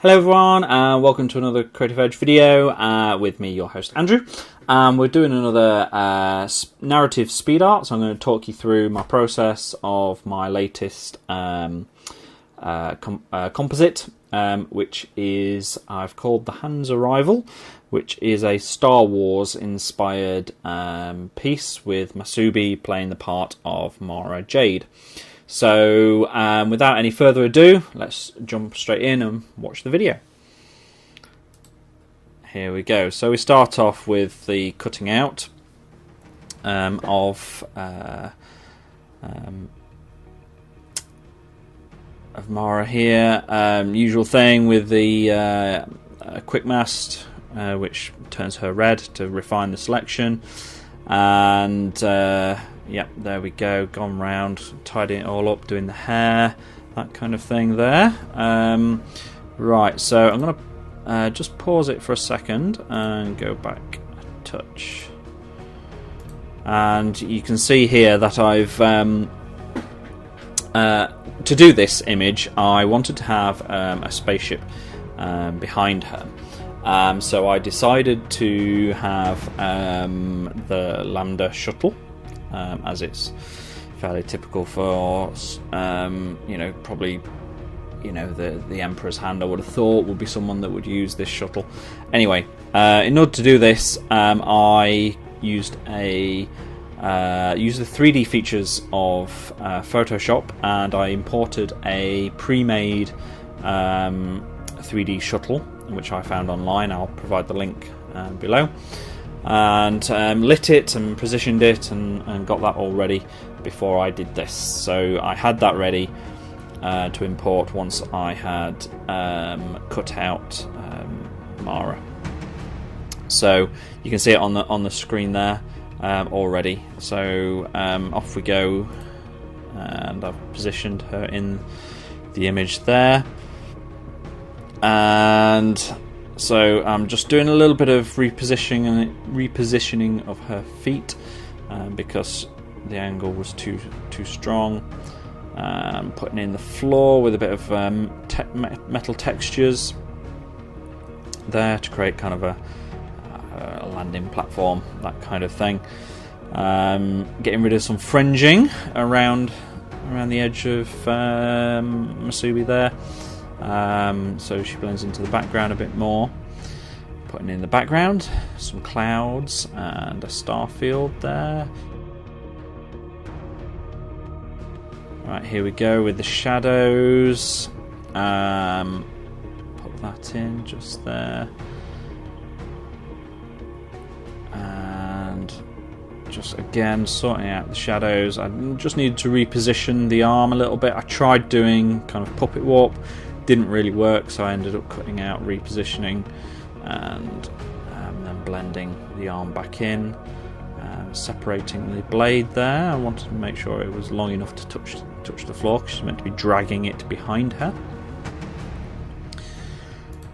Hello everyone and welcome to another Creative Edge video with me, your host Andrew. We're doing another narrative speed art, so I'm going to talk you through my process of my latest composite, which is I've called The Hand's Arrival, which is a Star Wars inspired piece with Masubi playing the part of Mara Jade. So without any further ado, let's jump straight in and watch the video. Here we go. So we start off with the cutting out of Mara here. Usual thing with the quick mast, which turns her red to refine the selection, and yep, there we go, gone round, tidying it all up, doing the hair, that kind of thing there. Right, so I'm going to just pause it for a second and go back a touch. And you can see here that I've, to do this image, I wanted to have a spaceship behind her. So I decided to have the Lambda shuttle, as it's fairly typical for, probably, the Emperor's hand, I would have thought, would be someone that would use this shuttle. Anyway, in order to do this, I used the 3D features of Photoshop, and I imported a pre-made 3D shuttle, which I found online. I'll provide the link below. And lit it and positioned it and got that all ready before I did this. So I had that ready to import once I had cut out Mara. So you can see it on the screen there already. So off we go, and I've positioned her in the image there. And so I'm just doing a little bit of repositioning of her feet because the angle was too strong. Putting in the floor with a bit of metal textures there to create kind of a landing platform, that kind of thing. Getting rid of some fringing around the edge of Masubi there. So she blends into the background a bit more. Putting in the background some clouds and a star field there. Right, here we go with the shadows. Put that in just there. And just again sorting out the shadows. I just needed to reposition the arm a little bit. I tried doing kind of puppet warp. Didn't really work, so I ended up cutting out, repositioning, and then blending the arm back in, separating the blade there. I wanted to make sure it was long enough to touch the floor, because she's meant to be dragging it behind her.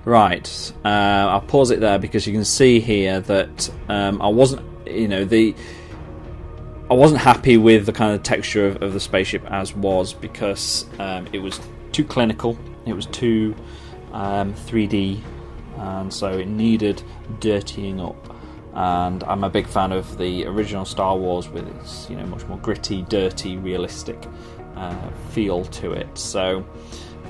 Right, I'll pause it there because you can see here that I wasn't happy with the kind of texture of the spaceship as was, because it was too clinical. It was too 3D, and so it needed dirtying up. And I'm a big fan of the original Star Wars with its much more gritty, dirty, realistic feel to it. So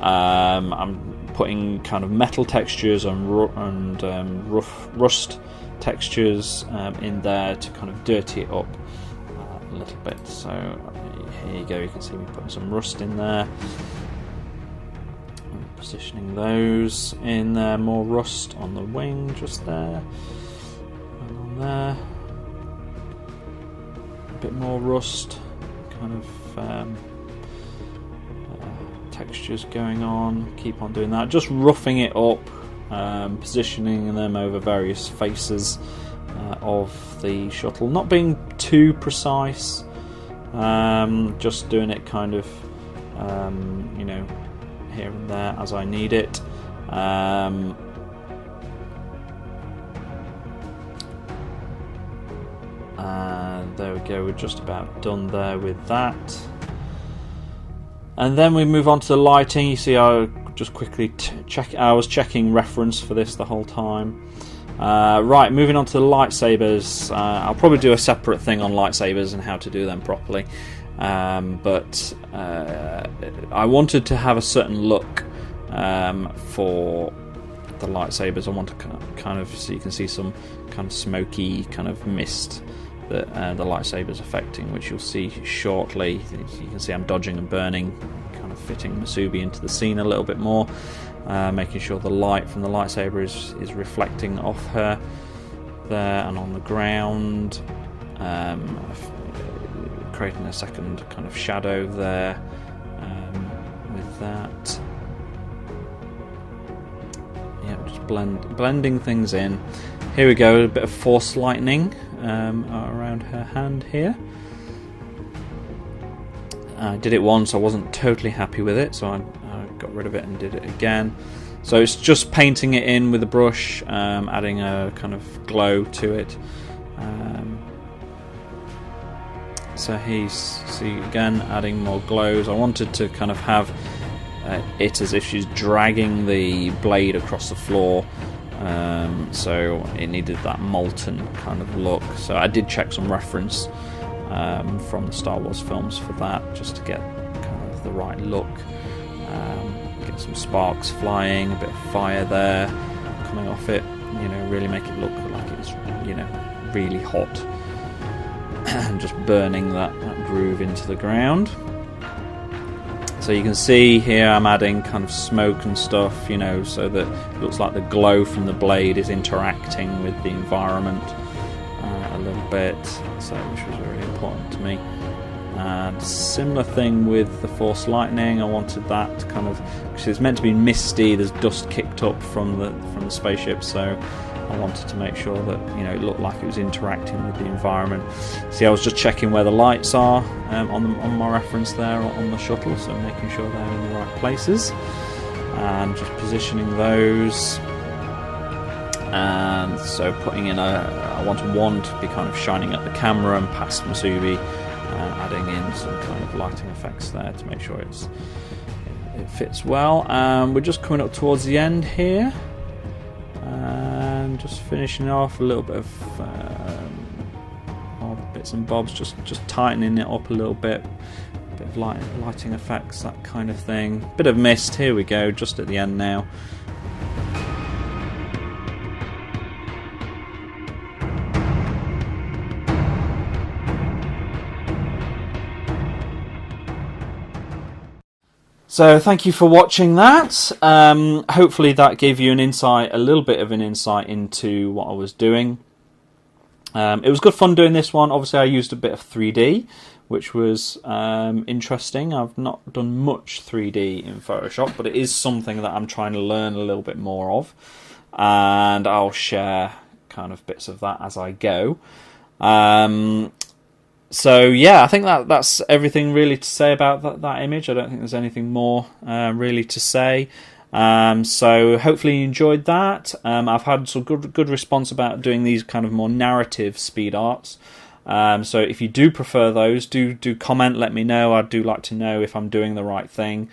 I'm putting kind of metal textures and rough rust textures in there to kind of dirty it up a little bit. So here you go. You can see me putting some rust in there. Positioning those in there, more rust on the wing just there, and on there a bit more rust, kind of textures going on. Keep on doing that, just roughing it up, positioning them over various faces of the shuttle, not being too precise, just doing it kind of here and there as I need it. And there we go, we're just about done there with that. And then we move on to the lighting. You see I just quickly check. I was checking reference for this the whole time. Right, moving on to the lightsabers. I'll probably do a separate thing on lightsabers and how to do them properly. But I wanted to have a certain look for the lightsabers. I want to kind of, so you can see some kind of smoky kind of mist that the lightsabers affecting, which you'll see shortly. You can see I'm dodging and burning, kind of fitting Masubi into the scene a little bit more, making sure the light from the lightsaber is reflecting off her there and on the ground, creating a second kind of shadow there with that. Yeah, just blending things in. Here we go, a bit of force lightning around her hand here. I did it once, I wasn't totally happy with it, so I got rid of it and did it again. So it's just painting it in with a brush, adding a kind of glow to it. So see again, adding more glows. I wanted to kind of have it as if she's dragging the blade across the floor. So it needed that molten kind of look. So I did check some reference from the Star Wars films for that, just to get kind of the right look. Get some sparks flying, a bit of fire there coming off it. You know, really make it look like it's, you know, really hot, and just burning that groove into the ground. So you can see here I'm adding kind of smoke and stuff, you know, so that it looks like the glow from the blade is interacting with the environment a little bit, so which was very important to me. And similar thing with the force lightning. I wanted that to kind of, because it's meant to be misty, there's dust kicked up from the spaceship, so I wanted to make sure that, you know, it looked like it was interacting with the environment. See, I was just checking where the lights are on my reference there on the shuttle, so making sure they're in the right places and just positioning those. And so putting in I wanted one to be kind of shining at the camera and past Masubi, adding in some kind of lighting effects there to make sure it fits well. We're just coming up towards the end here. And just finishing off a little bit of bits and bobs, just tightening it up a little bit of lighting effects, that kind of thing. Bit of mist, here we go, just at the end now. So thank you for watching that. Hopefully that gave you a little bit of an insight into what I was doing. It was good fun doing this one. Obviously I used a bit of 3D, which was interesting. I've not done much 3D in Photoshop, but it is something that I'm trying to learn a little bit more of. And I'll share kind of bits of that as I go. So yeah, I think that's everything really to say about that image. I don't think there's anything more really to say. So hopefully you enjoyed that. I've had some good response about doing these kind of more narrative speed arts. So if you do prefer those, do comment, let me know. I do like to know if I'm doing the right thing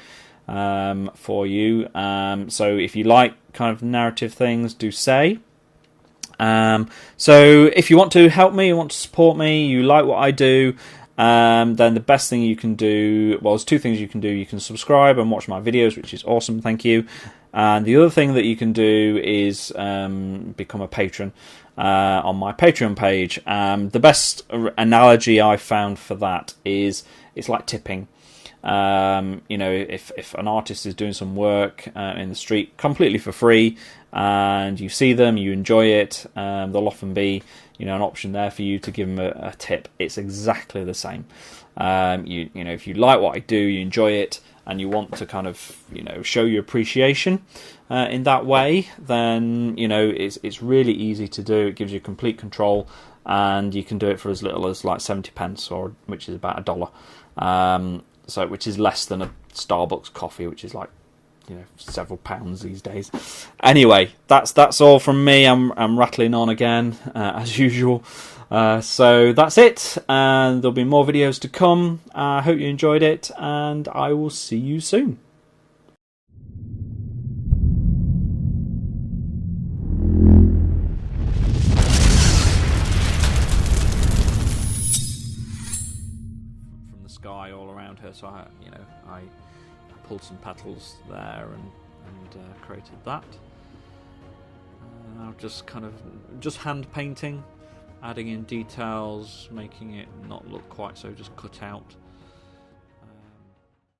for you. So if you like kind of narrative things, do say. So if you want to help me, you want to support me, you like what I do, then the best thing you can do, well, there's two things you can do. You can subscribe and watch my videos, which is awesome, thank you. And the other thing that you can do is become a patron on my Patreon page. The best analogy I found for that is it's like tipping. You know, if an artist is doing some work in the street completely for free, and you see them, you enjoy it, there'll often be, you know, an option there for you to give them a tip. It's exactly the same. You know, if you like what I do, you enjoy it, and you want to kind of, you know, show your appreciation in that way, then, you know, it's really easy to do. It gives you complete control, and you can do it for as little as like 70 pence, or which is about $1. So, which is less than a Starbucks coffee, which is like, you know, several pounds these days. Anyway, that's all from me. I'm rattling on again as usual. So that's it, and there'll be more videos to come. I hope you enjoyed it, and I will see you soon. So I pulled some petals there and created that. Now just hand painting, adding in details, making it not look quite so just cut out.